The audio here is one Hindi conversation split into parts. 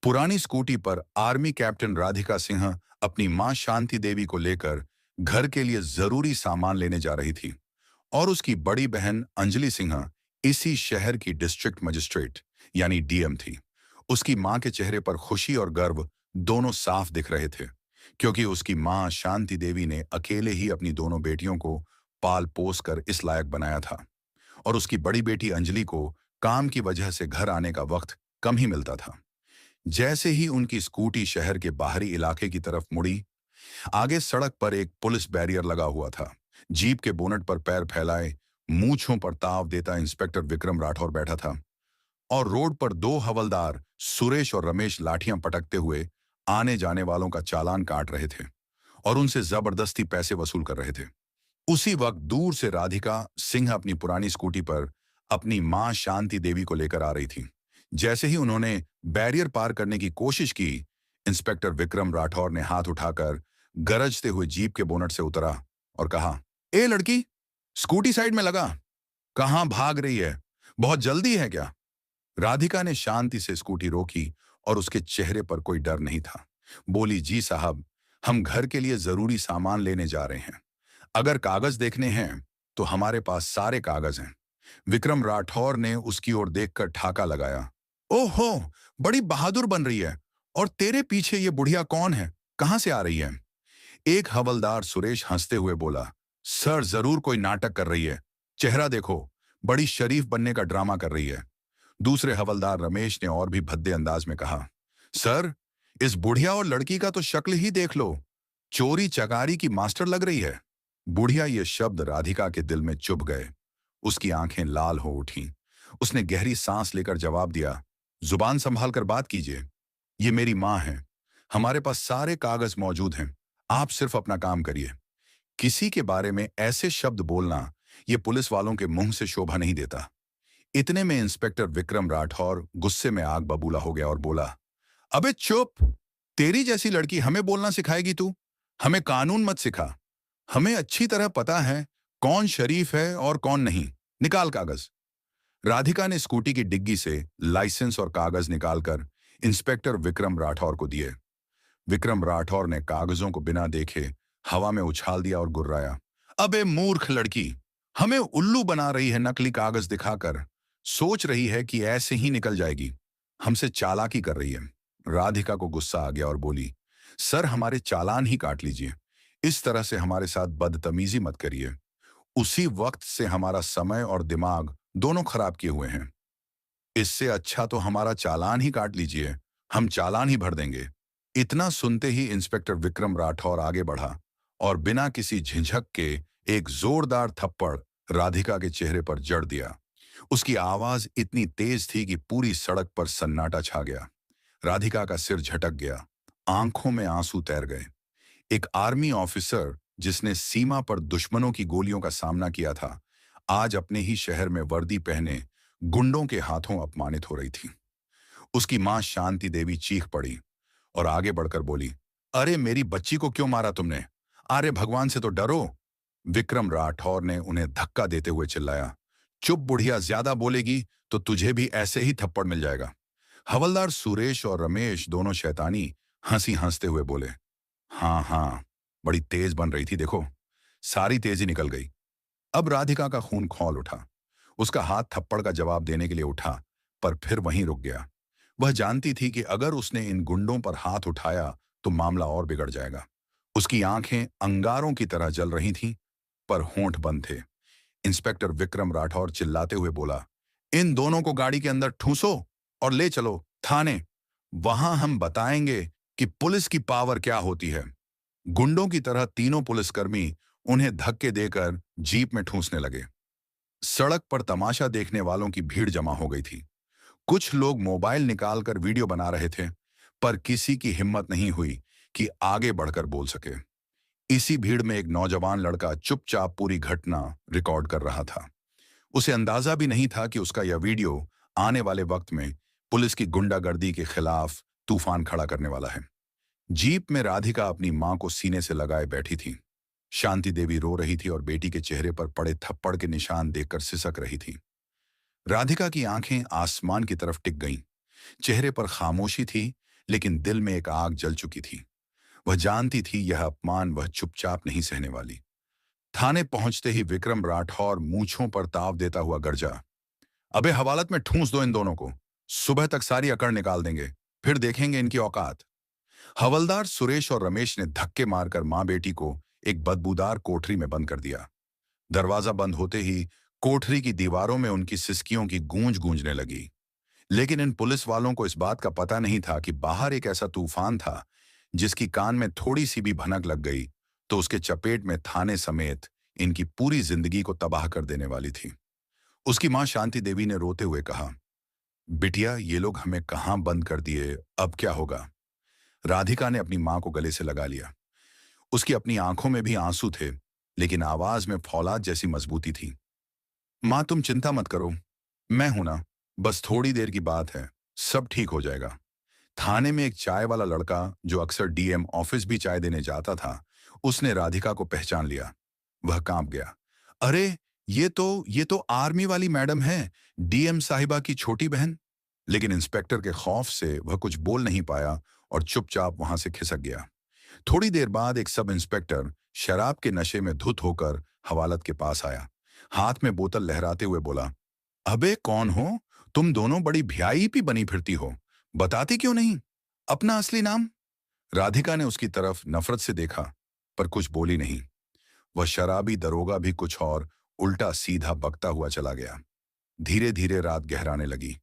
पुरानी स्कूटी पर आर्मी कैप्टन राधिका सिंह अपनी मां शांति देवी को लेकर घर के लिए जरूरी सामान लेने जा रही थी और उसकी बड़ी बहन अंजलि सिंह इसी शहर की डिस्ट्रिक्ट मजिस्ट्रेट यानी डीएम थी। उसकी मां के चेहरे पर खुशी और गर्व दोनों साफ दिख रहे थे, क्योंकि उसकी मां शांति देवी ने अकेले ही अपनी दोनों बेटियों को पाल पोस कर इस लायक बनाया था और उसकी बड़ी बेटी अंजलि को काम की वजह से घर आने का वक्त कम ही मिलता था। जैसे ही उनकी स्कूटी शहर के बाहरी इलाके की तरफ मुड़ी, आगे सड़क पर एक पुलिस बैरियर लगा हुआ था। जीप के बोनट पर पैर फैलाए, मूंछों पर ताव देता इंस्पेक्टर विक्रम राठौर बैठा था और रोड पर दो हवलदार सुरेश और रमेश लाठियां पटकते हुए आने जाने वालों का चालान काट रहे थे और उनसे जबरदस्ती पैसे वसूल कर रहे थे। उसी वक्त दूर से राधिका सिंह अपनी पुरानी स्कूटी पर अपनी मां शांति देवी को लेकर आ रही थी। जैसे ही उन्होंने बैरियर पार करने की कोशिश की, इंस्पेक्टर विक्रम राठौर ने हाथ उठाकर गरजते हुए जीप के बोनट से उतरा और कहा, ए लड़की, स्कूटी साइड में लगा। कहां भाग रही है? बहुत जल्दी है क्या? राधिका ने शांति से स्कूटी रोकी और उसके चेहरे पर कोई डर नहीं था। बोली, जी साहब, हम घर के लिए जरूरी सामान लेने जा रहे हैं। अगर कागज देखने हैं तो हमारे पास सारे कागज हैं। विक्रम राठौर ने उसकी ओर देखकर ठाका लगाया। ओहो, बड़ी बहादुर बन रही है। और तेरे पीछे ये बुढ़िया कौन है? कहां से आ रही है? एक हवलदार सुरेश हंसते हुए बोला, सर जरूर कोई नाटक कर रही है। चेहरा देखो, बड़ी शरीफ बनने का ड्रामा कर रही है। दूसरे हवलदार रमेश ने और भी भद्दे अंदाज में कहा, सर, इस बुढ़िया और लड़की का तो शक्ल ही देख लो, चोरी चकारी की मास्टर लग रही है। बुढ़िया ये शब्द राधिका के दिल में चुभ गए। उसकी आंखें लाल हो उठी। उसने गहरी सांस लेकर जवाब दिया, जुबान संभाल कर बात कीजिए। ये मेरी मां है। हमारे पास सारे कागज मौजूद हैं। आप सिर्फ अपना काम करिए। किसी के बारे में ऐसे शब्द बोलना ये पुलिस वालों के मुंह से शोभा नहीं देता। इतने में इंस्पेक्टर विक्रम राठौर गुस्से में आग बबूला हो गया और बोला, अबे चुप! तेरी जैसी लड़की हमें बोलना सिखाएगी तू? हमें कानून मत सिखा। हमें अच्छी तरह पता है कौन शरीफ है और कौन नहीं। निकाल कागज। राधिका ने स्कूटी की डिग्गी से लाइसेंस और कागज निकालकर इंस्पेक्टर विक्रम राठौर को दिए। विक्रम राठौर ने कागजों को बिना देखे हवा में उछाल दिया और गुर्राया, अबे मूर्ख लड़की, हमें उल्लू बना रही है। नकली कागज दिखाकर सोच रही है कि ऐसे ही निकल जाएगी। हमसे चालाकी कर रही है। राधिका को गुस्सा आ गया और बोली, सर, हमारे चालान ही काट लीजिए। इस तरह से हमारे साथ बदतमीजी मत करिए। उसी वक्त से हमारा समय और दिमाग दोनों खराब किए हुए हैं। इससे अच्छा तो हमारा चालान ही काट लीजिए। हम चालान ही भर देंगे। इतना सुनते ही इंस्पेक्टर विक्रम राठौर आगे बढ़ा और बिना किसी झिझक के एक जोरदार थप्पड़ राधिका के चेहरे पर जड़ दिया। उसकी आवाज इतनी तेज थी कि पूरी सड़क पर सन्नाटा छा गया। राधिका का सिर झटक गया। आंखों में आंसू तैर गए। एक आर्मी ऑफिसर जिसने सीमा पर दुश्मनों की गोलियों का सामना किया था, आज अपने ही शहर में वर्दी पहने गुंडों के हाथों अपमानित हो रही थी। उसकी मां शांति देवी चीख पड़ी और आगे बढ़कर बोली, अरे मेरी बच्ची को क्यों मारा तुमने? अरे भगवान से तो डरो। विक्रम राठौर ने उन्हें धक्का देते हुए चिल्लाया, चुप बुढ़िया, ज्यादा बोलेगी तो तुझे भी ऐसे ही थप्पड़ मिल जाएगा। हवलदार सुरेश और रमेश दोनों शैतानी हंसी हंसते हुए बोले, हाँ हाँ, बड़ी तेज बन रही थी देखो। सारी तेजी निकल गई। अब राधिका का खून खौल उठा। उसका हाथ थप्पड़ का जवाब देने के लिए उठा, पर फिर वहीं रुक गया। वह जानती थी कि अगर उसने इन गुंडों पर हाथ उठाया तो मामला और बिगड़ जाएगा। उसकी आंखें अंगारों की तरह जल रही थीं, पर होंठ बंद थे। इंस्पेक्टर विक्रम राठौर चिल्लाते हुए बोला, इन दोनों को गाड़ी के अंदर ठूंसो और ले चलो थाने। वहां हम बताएंगे कि पुलिस की पावर क्या होती है। गुंडों की तरह तीनों पुलिसकर्मी उन्हें धक्के देकर जीप में ठूंसने लगे। सड़क पर तमाशा देखने वालों की भीड़ जमा हो गई थी। कुछ लोग मोबाइल निकालकर वीडियो बना रहे थे, पर किसी की हिम्मत नहीं हुई कि आगे बढ़कर बोल सके। इसी भीड़ में एक नौजवान लड़का चुपचाप पूरी घटना रिकॉर्ड कर रहा था। उसे अंदाजा भी नहीं था कि उसका यह वीडियो आने वाले वक्त में पुलिस की गुंडागर्दी के खिलाफ तूफान खड़ा करने वाला है। जीप में राधिका अपनी मां को सीने से लगाए बैठी थी। शांति देवी रो रही थी और बेटी के चेहरे पर पड़े थप्पड़ के निशान देखकर सिसक रही थी। राधिका की आंखें आसमान की तरफ टिक गईं। चेहरे पर खामोशी थी, लेकिन दिल में एक आग जल चुकी थी। वह जानती थी यह अपमान वह चुपचाप नहीं सहने वाली। थाने पहुंचते ही विक्रम राठौर मूंछों पर ताव देता हुआ गरजा, अबे हवालत में ठूंस दो इन दोनों को। सुबह तक सारी अकड़ निकाल देंगे, फिर देखेंगे इनकी औकात। हवलदार सुरेश और रमेश ने धक्के मारकर मां बेटी को एक बदबूदार कोठरी में बंद कर दिया। दरवाजा बंद होते ही कोठरी की दीवारों में उनकी सिसकियों की गूंज गूंजने लगी। लेकिन इन पुलिस वालों को इस बात का पता नहीं था कि बाहर एक ऐसा तूफान था जिसकी कान में थोड़ी सी भी भनक लग गई तो उसके चपेट में थाने समेत इनकी पूरी जिंदगी को तबाह कर देने वाली थी। उसकी मां शांति देवी ने रोते हुए कहा, बिटिया ये लोग हमें कहां बंद कर दिए, अब क्या होगा। राधिका ने अपनी मां को गले से लगा लिया। उसकी अपनी आंखों में भी आंसू थे, लेकिन आवाज में फौलाद जैसी मजबूती थी। मां तुम चिंता मत करो, मैं हूं ना, बस थोड़ी देर की बात है, सब ठीक हो जाएगा। थाने में एक चाय वाला लड़का जो अक्सर डीएम ऑफिस भी चाय देने जाता था, उसने राधिका को पहचान लिया। वह कांप गया, अरे ये तो आर्मी वाली मैडम है, डीएम साहिबा की छोटी बहन। लेकिन इंस्पेक्टर के खौफ से वह कुछ बोल नहीं पाया और चुपचाप वहां से खिसक गया। थोड़ी देर बाद एक सब इंस्पेक्टर शराब के नशे में धुत होकर हवालत के पास आया। हाथ में बोतल लहराते हुए बोला, अबे कौन हो तुम दोनों, बड़ी वीआईपी बनी फिरती हो, बताती क्यों नहीं अपना असली नाम। राधिका ने उसकी तरफ नफरत से देखा पर कुछ बोली नहीं। वह शराबी दरोगा भी कुछ और उल्टा सीधा बकता हुआ चला गया। धीरे धीरे रात गहराने लगी।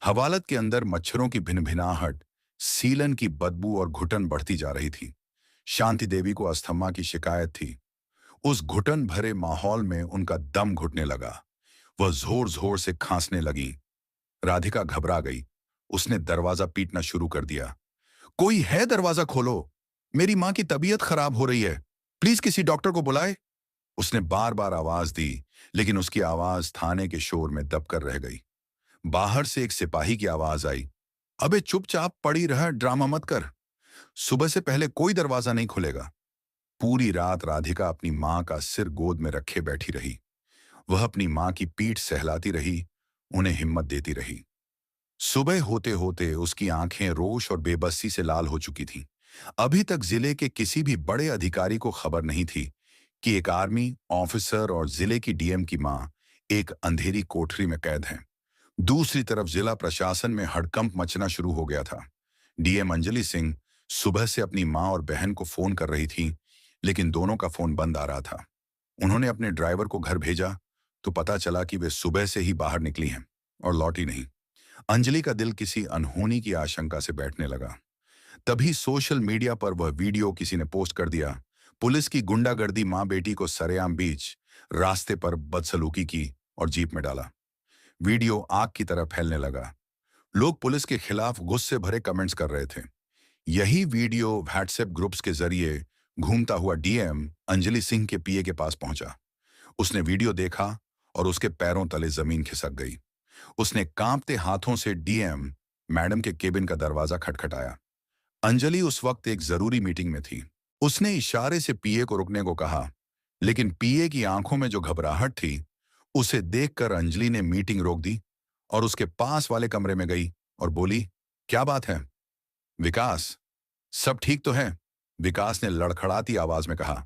हवालत के अंदर मच्छरों की भिनभिनाहट, सीलन की बदबू और घुटन बढ़ती जा रही थी। शांति देवी को अस्थमा की शिकायत थी। उस घुटन भरे माहौल में उनका दम घुटने लगा। वह जोर जोर से खांसने लगी। राधिका घबरा गई। उसने दरवाजा पीटना शुरू कर दिया। कोई है, दरवाजा खोलो, मेरी मां की तबीयत खराब हो रही है, प्लीज किसी डॉक्टर को बुलाए। उसने बार बार आवाज दी, लेकिन उसकी आवाज थाने के शोर में दबकर रह गई। बाहर से एक सिपाही की आवाज आई, अबे चुपचाप पड़ी रह, ड्रामा मत कर, सुबह से पहले कोई दरवाजा नहीं खुलेगा। पूरी रात राधिका अपनी मां का सिर गोद में रखे बैठी रही। वह अपनी मां की पीठ सहलाती रही, उन्हें हिम्मत देती रही। सुबह होते होते उसकी आंखें रोष और बेबसी से लाल हो चुकी थीं। अभी तक जिले के किसी भी बड़े अधिकारी को खबर नहीं थी कि एक आर्मी ऑफिसर और जिले की डीएम की मां एक अंधेरी कोठरी में कैद है। दूसरी तरफ जिला प्रशासन में हड़कंप मचना शुरू हो गया था। डीएम अंजलि सिंह सुबह से अपनी मां और बहन को फोन कर रही थी, लेकिन दोनों का फोन बंद आ रहा था। उन्होंने अपने ड्राइवर को घर भेजा तो पता चला कि वे सुबह से ही बाहर निकली हैं और लौटी नहीं। अंजलि का दिल किसी अनहोनी की आशंका से बैठने लगा। तभी सोशल मीडिया पर वह वीडियो किसी ने पोस्ट कर दिया। पुलिस की गुंडागर्दी मां बेटी को सरेआम बीच रास्ते पर बदसलूकी की और जीप में डाला। वीडियो आग की तरह फैलने लगा। लोग पुलिस के खिलाफ गुस्से भरे कमेंट्स कर रहे थे। यही वीडियो व्हाट्सएप ग्रुप्स के जरिए घूमता हुआ डीएम अंजलि सिंह के पीए के पास पहुंचा। उसने वीडियो देखा और उसके पैरों तले जमीन खिसक गई। उसने कांपते हाथों से डीएम मैडम के केबिन का दरवाजा खटखटाया। अंजलि उस वक्त एक जरूरी मीटिंग में थी। उसने इशारे से पीए को रुकने को कहा, लेकिन पीए की आंखों में जो घबराहट थी उसे देखकर अंजलि ने मीटिंग रोक दी और उसके पास वाले कमरे में गई और बोली, क्या बात है विकास, सब ठीक तो है। विकास ने लड़खड़ाती आवाज में कहा,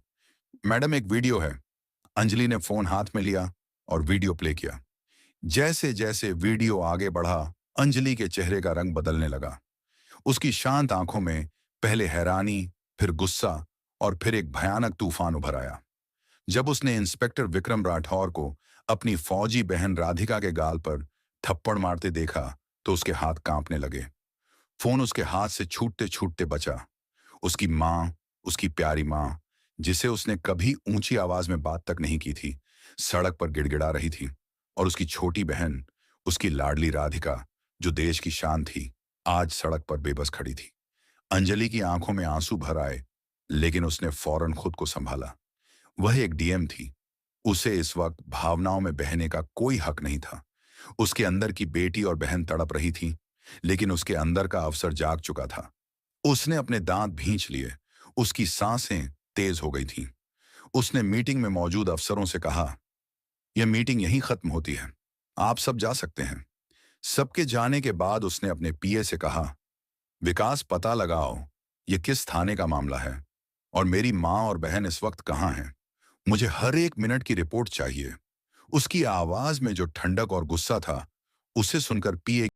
मैडम एक वीडियो है। अंजलि ने फोन हाथ में लिया और वीडियो प्ले किया। जैसे जैसे वीडियो आगे बढ़ा, अंजलि के चेहरे का रंग बदलने लगा। उसकी शांत आंखों में पहले हैरानी, फिर गुस्सा और फिर एक भयानक तूफान उभर आया। जब उसने इंस्पेक्टर विक्रम राठौर को अपनी फौजी बहन राधिका के गाल पर थप्पड़ मारते देखा तो उसके हाथ कांपने लगे। फोन उसके हाथ से छूटते छूटते बचा। उसकी मां, उसकी प्यारी मां, जिसे उसने कभी ऊंची आवाज में बात तक नहीं की थी, सड़क पर गिड़गिड़ा रही थी। और उसकी छोटी बहन, उसकी लाडली राधिका, जो देश की शान थी, आज सड़क पर बेबस खड़ी थी। अंजलि की आंखों में आंसू भर आए, लेकिन उसने फौरन खुद को संभाला। वह एक डीएम थी। उसे इस वक्त भावनाओं में बहने का कोई हक नहीं था। उसके अंदर की बेटी और बहन तड़प रही थी, लेकिन उसके अंदर का अफसर जाग चुका था। उसने अपने दांत भींच लिए। उसकी सांसें तेज हो गई थीं। उसने मीटिंग में मौजूद अफसरों से कहा, यह मीटिंग यहीं खत्म होती है, आप सब जा सकते हैं। सबके जाने के बाद उसने अपने पीए से कहा, विकास, पता लगाओ ये किस थाने का मामला है और मेरी माँ और बहन इस वक्त कहाँ हैं। मुझे हर एक मिनट की रिपोर्ट चाहिए। उसकी आवाज में जो ठंडक और गुस्सा था, उसे सुनकर पीए